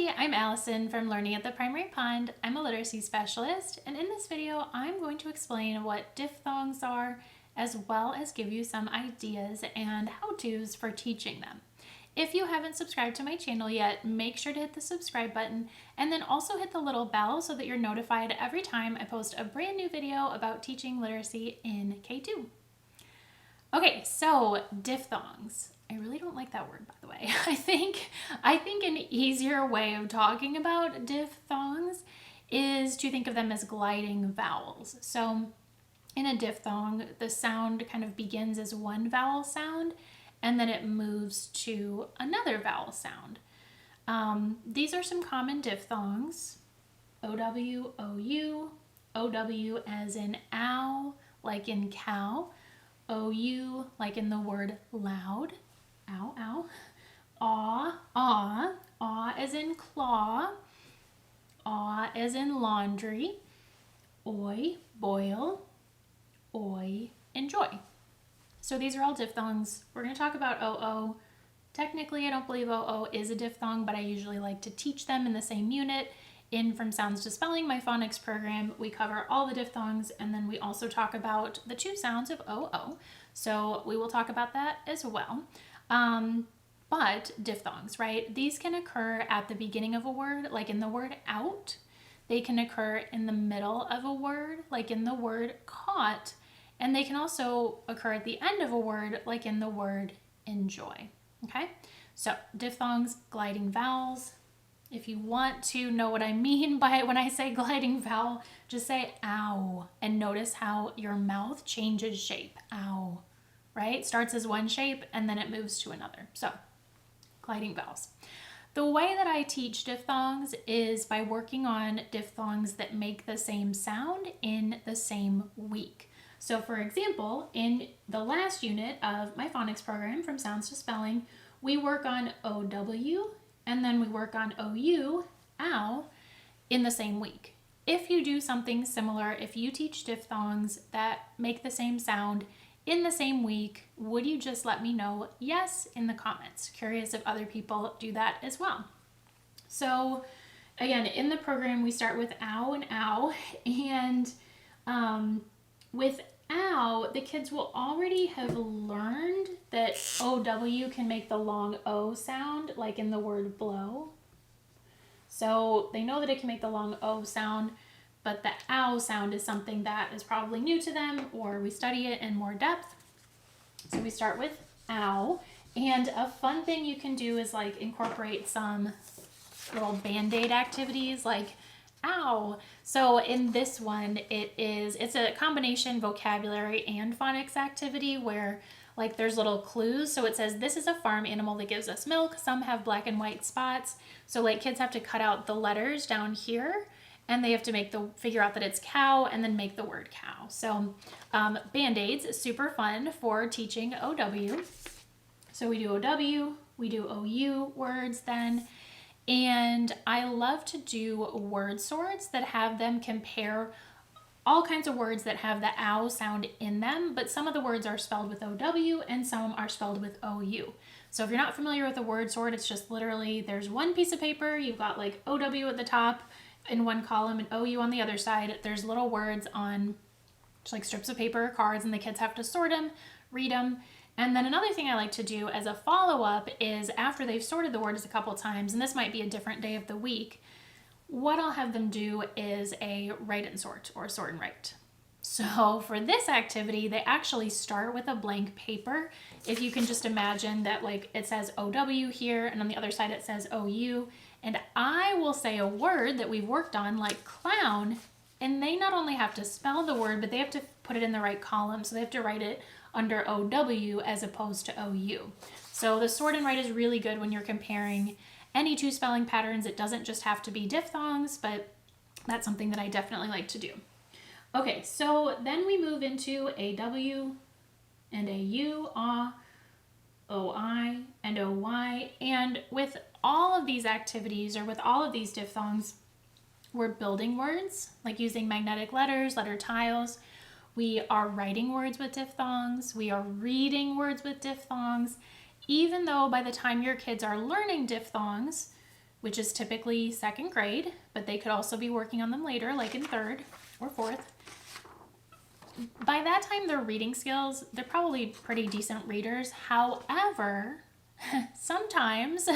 Hey, I'm Allison from Learning at the Primary Pond. I'm a literacy specialist, and in this video, I'm going to explain what diphthongs are, as well as give you some ideas and how-tos for teaching them. If you haven't subscribed to my channel yet, make sure to hit the subscribe button and then also hit the little bell so that you're notified every time I post a brand new video about teaching literacy in K2. Okay, so diphthongs. I really don't like that word, by the way. I think an easier way of talking about diphthongs is to think of them as gliding vowels. So in a diphthong, the sound kind of begins as one vowel sound and then it moves to another vowel sound. These are some common diphthongs. OW, OU, OW as in ow, like in cow. OU, like in the word loud, ow, ow. Aw, aw, aw as in claw. Aw as in laundry. Oi, boil. Oi, enjoy. So these are all diphthongs. We're going to talk about OO. Technically, I don't believe OO is a diphthong, but I usually like to teach them in the same unit. In From Sounds to Spelling, my phonics program, we cover all the diphthongs, and then we also talk about the two sounds of OO. So we will talk about that as well. But diphthongs, right? These can occur at the beginning of a word, like in the word out. They can occur in the middle of a word, like in the word caught. And they can also occur at the end of a word, like in the word enjoy. Okay? So diphthongs, gliding vowels. If you want to know what I mean by when I say gliding vowel, just say ow and notice how your mouth changes shape. Ow, right? Starts as one shape and then it moves to another. So gliding vowels. The way that I teach diphthongs is by working on diphthongs that make the same sound in the same week. So for example, in the last unit of my phonics program, From Sounds to Spelling, we work on OW, and then we work on OU, ow, in the same week. If you do something similar, if you teach diphthongs that make the same sound in the same week, would you just let me know yes in the comments? Curious if other people do that as well. So again, in the program, we start with ow and ow, and with ow, the kids will already have learned that OW can make the long O sound, like in the word blow. So they know that it can make the long O sound, but the ow sound is something that is probably new to them, or we study it in more depth. So we start with ow. And a fun thing you can do is like incorporate some little band-aid activities like ow. So in this one, it's a combination vocabulary and phonics activity where like there's little clues. So it says, this is a farm animal that gives us milk. Some have black and white spots. So like kids have to cut out the letters down here and they have to figure out that it's cow and then make the word cow. So Band-Aids is super fun for teaching OW. So we do OW, we do OU words then. And I love to do word sorts that have them compare all kinds of words that have the ow sound in them, but some of the words are spelled with OW and some are spelled with OU. So if you're not familiar with a word sort, it's just literally there's one piece of paper, you've got like OW at the top in one column and OU on the other side. There's little words on just like strips of paper or cards, and the kids have to sort them, read them. And then another thing I like to do as a follow-up is after they've sorted the words a couple times, and this might be a different day of the week, what I'll have them do is a write and sort or sort and write. So for this activity, they actually start with a blank paper. If you can just imagine that like it says OW here and on the other side it says OU, and I will say a word that we've worked on like clown, and they not only have to spell the word, but they have to put it in the right column. So they have to write it under OW as opposed to OU. So the sort and write is really good when you're comparing any two spelling patterns. It doesn't just have to be diphthongs, but that's something that I definitely like to do. Okay, so then we move into AW and AU, ah, OI and OY. And with all of these activities or with all of these diphthongs, we're building words, like using magnetic letters, letter tiles. We are writing words with diphthongs. We are reading words with diphthongs. Even though by the time your kids are learning diphthongs, which is typically second grade, but they could also be working on them later, like in third or fourth. By that time, their reading skills, they're probably pretty decent readers. However, sometimes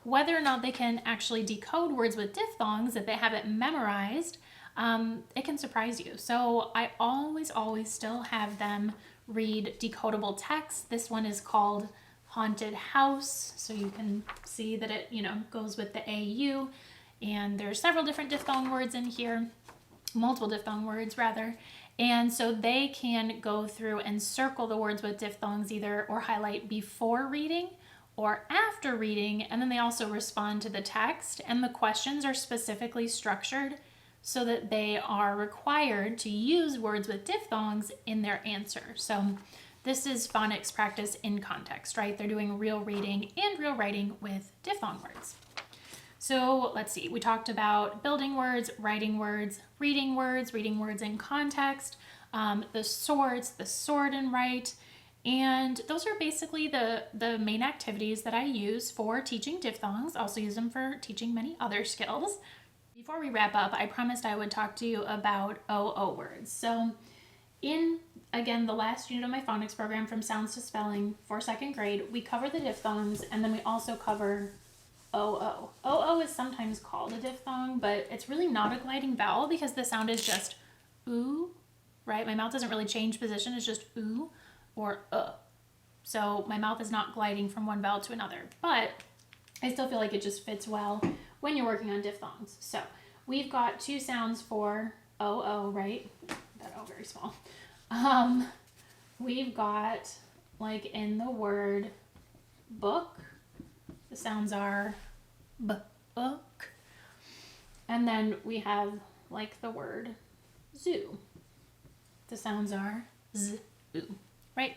whether or not they can actually decode words with diphthongs, if they have it memorized, it can surprise you. So I always still have them read decodable text. This one is called Haunted House, so you can see that it, goes with the AU, and there's several different diphthong words in here, multiple diphthong words rather, and so they can go through and circle the words with diphthongs either or highlight before reading or after reading, and then they also respond to the text, and the questions are specifically structured so that they are required to use words with diphthongs in their answer. So this is phonics practice in context, right? They're doing real reading and real writing with diphthong words. So let's see, we talked about building words, writing words, reading words in context, the sorts, the sort and write, and those are basically the main activities that I use for teaching diphthongs. I also use them for teaching many other skills. Before we wrap up, I promised I would talk to you about OO words. So in, again, the last unit of my phonics program, From Sounds to Spelling for second grade, we cover the diphthongs, and then we also cover OO. OO is sometimes called a diphthong, but it's really not a gliding vowel because the sound is just oo, right? My mouth doesn't really change position, it's just oo or So my mouth is not gliding from one vowel to another, but I still feel like it just fits well when you're working on diphthongs. So we've got two sounds for OO, right? That O very small. We've got, like in the word book, the sounds are book. And then we have like the word zoo. The sounds are z, oo, right?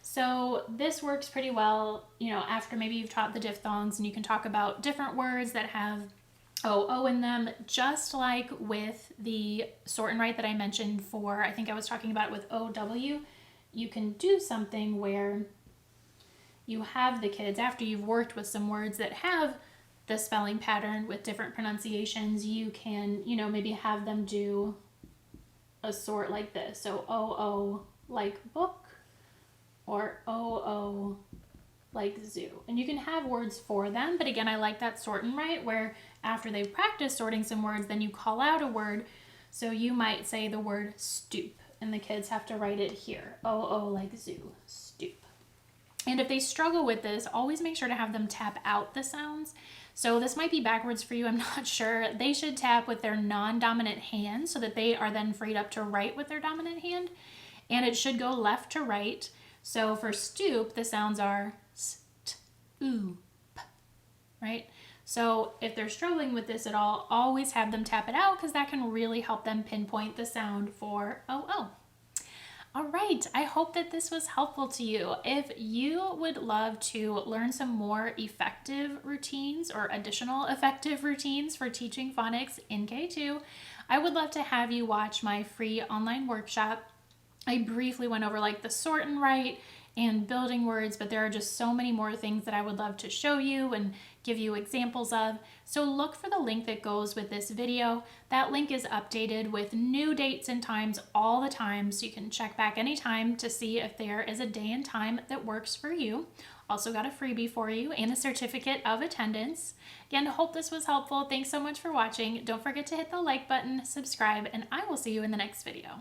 So this works pretty well, after maybe you've taught the diphthongs, and you can talk about different words that have OO in them, just like with the sort and write that I mentioned for, I think I was talking about it with OW. You can do something where you have the kids, after you've worked with some words that have the spelling pattern with different pronunciations, you can, maybe have them do a sort like this. So OO like book, or OO like zoo. And you can have words for them, but again, I like that sort and write where after they've practiced sorting some words, then you call out a word. So you might say the word stoop, and the kids have to write it here. OO like zoo, stoop. And if they struggle with this, always make sure to have them tap out the sounds. So this might be backwards for you, I'm not sure. They should tap with their non-dominant hand so that they are then freed up to write with their dominant hand. And it should go left to right. So for stoop, the sounds are st, oop, right? So if they're struggling with this at all, always have them tap it out because that can really help them pinpoint the sound for OO. All right, I hope that this was helpful to you. If you would love to learn some more effective routines or additional effective routines for teaching phonics in K2, I would love to have you watch my free online workshop. I briefly went over like the sort and write and building words, but there are just so many more things that I would love to show you and give you examples of. So look for the link that goes with this video. That link is updated with new dates and times all the time, so you can check back anytime to see if there is a day and time that works for you. Also got a freebie for you and a certificate of attendance. Again, hope this was helpful. Thanks so much for watching. Don't forget to hit the like button, subscribe, and I will see you in the next video.